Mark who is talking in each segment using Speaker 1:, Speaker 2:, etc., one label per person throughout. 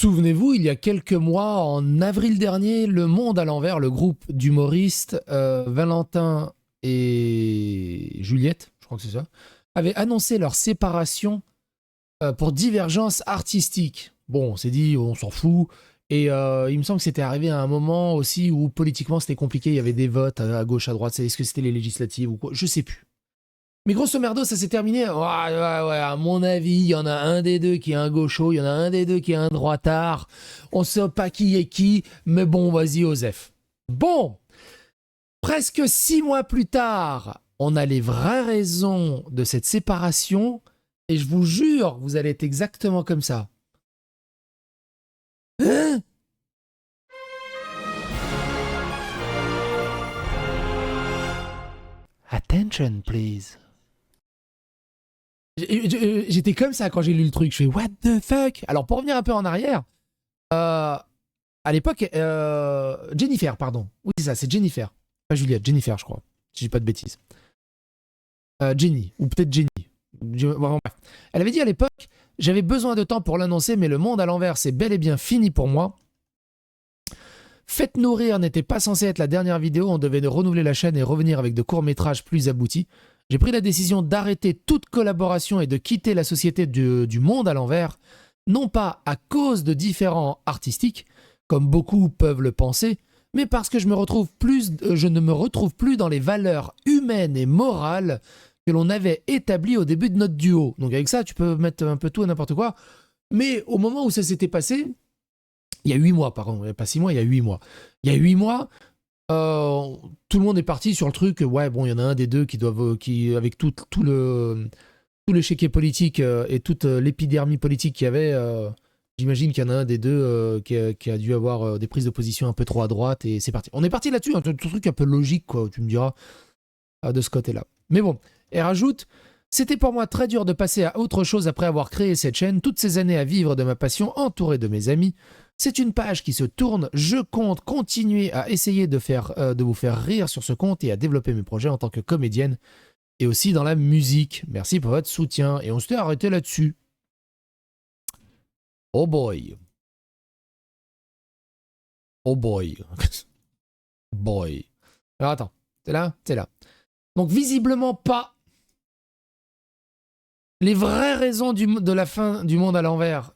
Speaker 1: Souvenez-vous, il y a quelques mois, en avril dernier, Le Monde à l'envers, le groupe d'humoristes Valentin et Juliette, je crois que c'est ça, avaient annoncé leur séparation pour divergence artistique. Bon, on s'est dit, on s'en fout. Et il me semble que c'était arrivé à un moment aussi où politiquement c'était compliqué, il y avait des votes à gauche, à droite, est-ce que c'était les législatives ou quoi, je sais plus. Mais grosso merdo, ça s'est terminé. Ouais, à mon avis, il y en a un des deux qui est un gaucho, il y en a un des deux qui est un droitard. On sait pas qui est qui, mais bon, vas-y, Osef. Bon, presque 6 mois plus tard, on a les vraies raisons de cette séparation, et je vous jure, vous allez être exactement comme ça. Hein? Attention, please. J'étais comme ça quand j'ai lu le truc. Je fais what the fuck. Alors pour revenir un peu en arrière, à l'époque, Jennifer, pardon. Oui c'est ça, c'est Jennifer, pas Juliette, Jennifer je crois. Si je dis pas de bêtises. Jenny ou peut-être Jenny. Bon, bref. Elle avait dit à l'époque, j'avais besoin de temps pour l'annoncer, mais le monde à l'envers c'est bel et bien fini pour moi. Faites nourrir n'était pas censé être la dernière vidéo, on devait renouveler la chaîne et revenir avec de courts-métrages plus aboutis. J'ai pris la décision d'arrêter toute collaboration et de quitter la société du monde à l'envers, non pas à cause de différends artistiques, comme beaucoup peuvent le penser, mais parce que je ne me retrouve plus dans les valeurs humaines et morales que l'on avait établies au début de notre duo. Donc avec ça, tu peux mettre un peu tout et n'importe quoi. Mais au moment où ça s'était passé, il y a 8 mois, pardon, pas 6 mois, il y a 8 mois. Il y a 8 mois, tout le monde est parti sur le truc, ouais, bon, il y en a un des deux qui doivent, avec tout l'échiquier politique et toute l'épidermie politique qu'il y avait, j'imagine qu'il y en a un des deux qui a dû avoir des prises de position un peu trop à droite, et c'est parti. On est parti là-dessus, un truc un peu logique, quoi, tu me diras, de ce côté-là. Mais bon, elle rajoute, c'était pour moi très dur de passer à autre chose après avoir créé cette chaîne, toutes ces années à vivre de ma passion, entouré de mes amis. C'est une page qui se tourne, je compte continuer à essayer de vous faire rire sur ce compte et à développer mes projets en tant que comédienne et aussi dans la musique. Merci pour votre soutien. Et on s'était arrêté là-dessus. Oh boy. Oh boy. Boy. Alors attends, t'es là? T'es là. Donc visiblement pas. Les vraies raisons de la fin du monde à l'envers.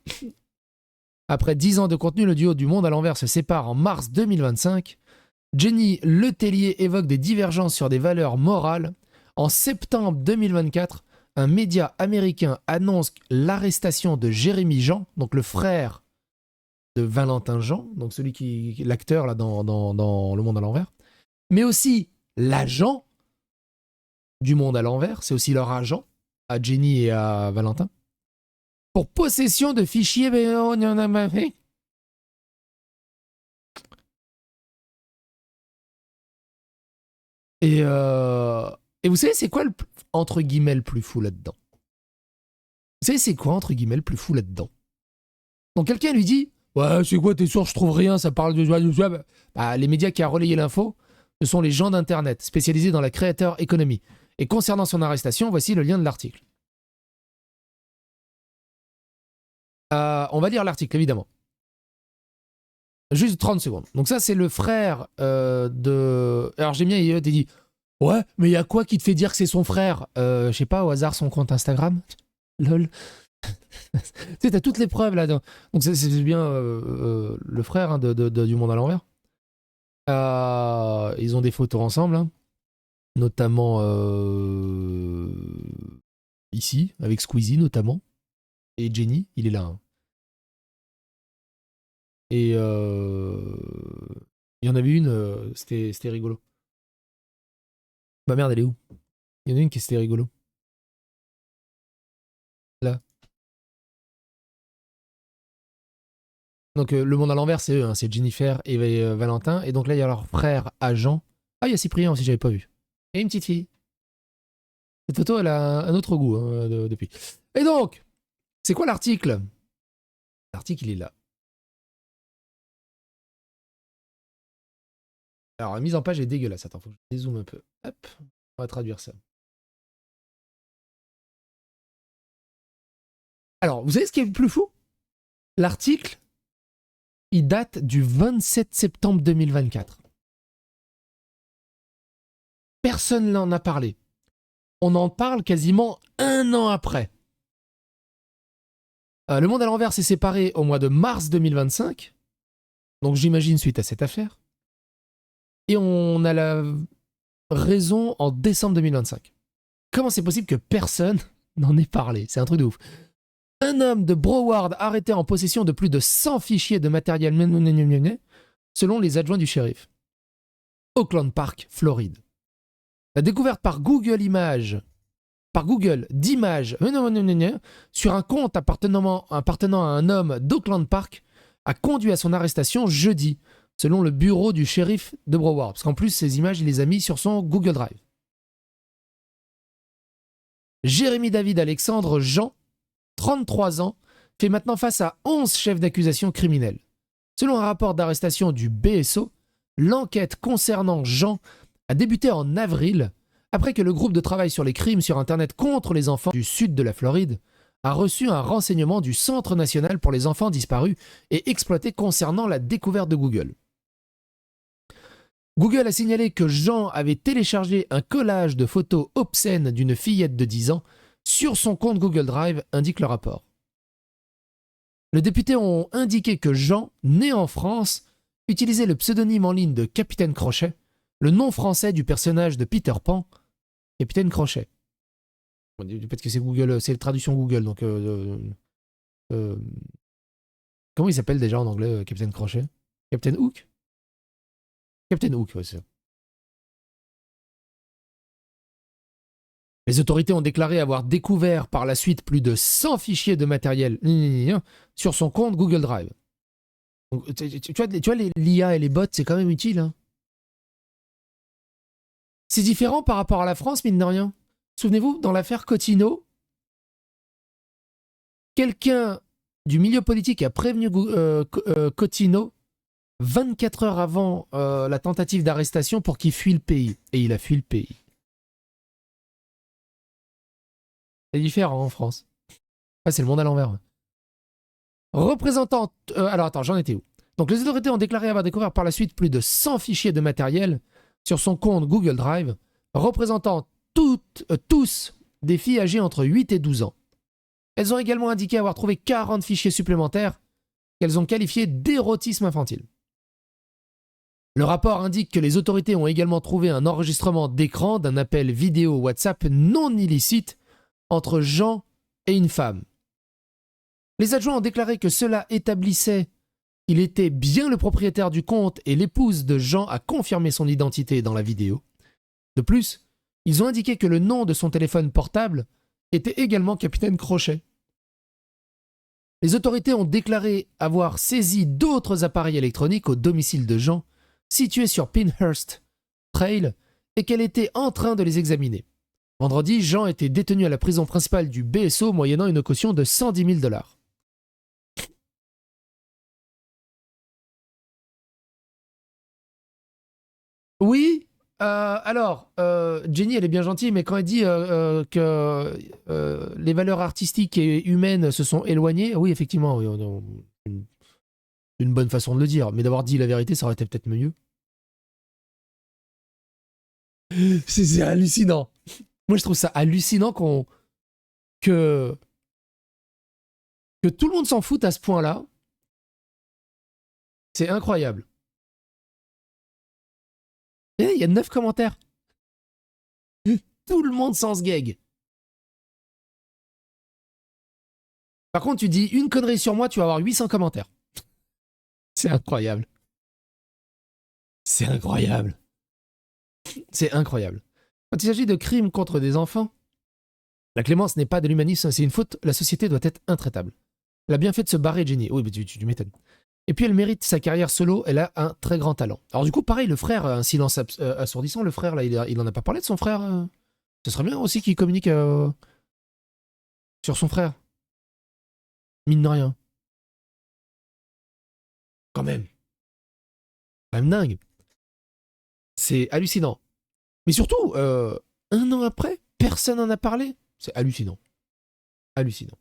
Speaker 1: Après 10 ans de contenu, le duo du monde à l'envers se sépare en mars 2025. Jenny Letellier évoque des divergences sur des valeurs morales. En septembre 2024, un média américain annonce l'arrestation de Jérémy Jean, donc le frère de Valentin Jean, donc celui qui l'acteur là dans Le Monde à l'envers, mais aussi l'agent du Monde à l'envers, c'est aussi leur agent, à Jenny et à Valentin, pour possession de fichiers. Et vous savez, c'est quoi entre guillemets le plus fou là-dedans? Vous savez, c'est quoi entre guillemets le plus fou là-dedans? Donc quelqu'un lui dit, ouais, c'est quoi, t'es sûr, je trouve rien, ça parle de... Bah, les médias qui a relayé l'info, ce sont les gens d'Internet, spécialisés dans la creator economy. Et concernant son arrestation, voici le lien de l'article. On va lire l'article, évidemment. Juste 30 secondes. Donc ça, c'est le frère de... Alors j'aime bien, il dit, ouais, mais il y a quoi qui te fait dire que c'est son frère? Je sais pas, au hasard, son compte Instagram? Lol. Tu sais, t'as toutes les preuves là. Donc c'est bien le frère hein, du monde à l'envers. Ils ont des photos ensemble, hein, notamment ici, avec Squeezie notamment. Et Jenny, il est là. Hein. Et il y en avait une, c'était rigolo. Bah merde, elle est où? Il y en a une qui c'était rigolo. Là. Donc le monde à l'envers, c'est eux, hein, c'est Jennifer et Valentin. Et donc là, il y a leur frère agent. Ah, il y a Cyprien aussi, j'avais pas vu. Et une petite fille. Cette photo, elle a un autre goût hein, depuis. Et donc, c'est quoi l'article? L'article, il est là. Alors, la mise en page est dégueulasse. Attends, faut que je dézoome un peu. Hop, on va traduire ça. Alors, vous savez ce qui est le plus fou? L'article, il date du 27 septembre 2024. Personne n'en a parlé. On en parle quasiment un an après. Le Monde à l'envers s'est séparé au mois de mars 2025, donc j'imagine suite à cette affaire. Et on a la raison en décembre 2025. Comment c'est possible que personne n'en ait parlé? C'est un truc de ouf. Un homme de Broward arrêté en possession de plus de 100 fichiers de matériel selon les adjoints du shérif. Oakland Park, Floride. La découverte par Google d'images sur un compte appartenant à un homme d'Oakland Park a conduit à son arrestation jeudi, selon le bureau du shérif de Broward. Parce qu'en plus, ces images, il les a mis sur son Google Drive. Jérémy David Alexandre Jean, 33 ans, fait maintenant face à 11 chefs d'accusation criminels. Selon un rapport d'arrestation du BSO, l'enquête concernant Jean a débuté en avril, après que le groupe de travail sur les crimes sur Internet contre les enfants du sud de la Floride a reçu un renseignement du Centre national pour les enfants disparus et exploités concernant la découverte de Google. Google a signalé que Jean avait téléchargé un collage de photos obscènes d'une fillette de 10 ans sur son compte Google Drive, indique le rapport. Les députés ont indiqué que Jean, né en France, utilisait le pseudonyme en ligne de Capitaine Crochet, le nom français du personnage de Peter Pan, Capitaine Crochet. Peut-être que c'est Google, c'est la traduction Google, donc comment il s'appelle déjà en anglais, Capitaine Crochet? Captain Hook? Captain Hook, ouais, c'est ça. Les autorités ont déclaré avoir découvert par la suite plus de 100 fichiers de matériel sur son compte Google Drive. Donc, tu vois, l'IA et les bots, c'est quand même utile. Hein. C'est différent par rapport à la France, mine de rien. Souvenez-vous, dans l'affaire Cotino, quelqu'un du milieu politique a prévenu Cotino 24 heures avant la tentative d'arrestation pour qu'il fuit le pays. Et il a fui le pays. C'est différent en France. Ah, c'est le monde à l'envers. Représentante... alors attends, j'en étais où? Donc les autorités ont déclaré avoir découvert par la suite plus de 100 fichiers de matériel sur son compte Google Drive, représentant tous des filles âgées entre 8 et 12 ans. Elles ont également indiqué avoir trouvé 40 fichiers supplémentaires qu'elles ont qualifiés d'érotisme infantile. Le rapport indique que les autorités ont également trouvé un enregistrement d'écran d'un appel vidéo WhatsApp non illicite entre Jean et une femme. Les adjoints ont déclaré que cela établissait qu'il était bien le propriétaire du compte et l'épouse de Jean a confirmé son identité dans la vidéo. De plus, ils ont indiqué que le nom de son téléphone portable était également Capitaine Crochet. Les autorités ont déclaré avoir saisi d'autres appareils électroniques au domicile de Jean, situé sur Pinehurst Trail, et qu'elle était en train de les examiner. Vendredi, Jean était détenu à la prison principale du BSO moyennant une caution de 110 000 $. Oui, alors, Jenny, elle est bien gentille, mais quand elle dit que les valeurs artistiques et humaines se sont éloignées, oui, effectivement, oui, une bonne façon de le dire, mais d'avoir dit la vérité, ça aurait été peut-être mieux. C'est hallucinant. Moi, je trouve ça hallucinant que tout le monde s'en foute à ce point-là. C'est incroyable. Et il y a 9 commentaires. Tout le monde s'en se gag. Par contre, tu dis une connerie sur moi, tu vas avoir 800 commentaires. C'est incroyable. C'est incroyable. C'est incroyable. Quand il s'agit de crimes contre des enfants, la clémence n'est pas de l'humanisme, c'est une faute. La société doit être intraitable. Elle a bien fait de se barrer, Jenny. Oui, mais tu m'étonnes. Et puis elle mérite sa carrière solo, elle a un très grand talent. Alors du coup, pareil, le frère a un silence assourdissant. Le frère, là, il en a pas parlé de son frère. Ce serait bien aussi qu'il communique sur son frère. Mine de rien. Quand même. Quand même dingue. C'est hallucinant. Mais surtout, un an après, personne n'en a parlé. C'est hallucinant. Hallucinant.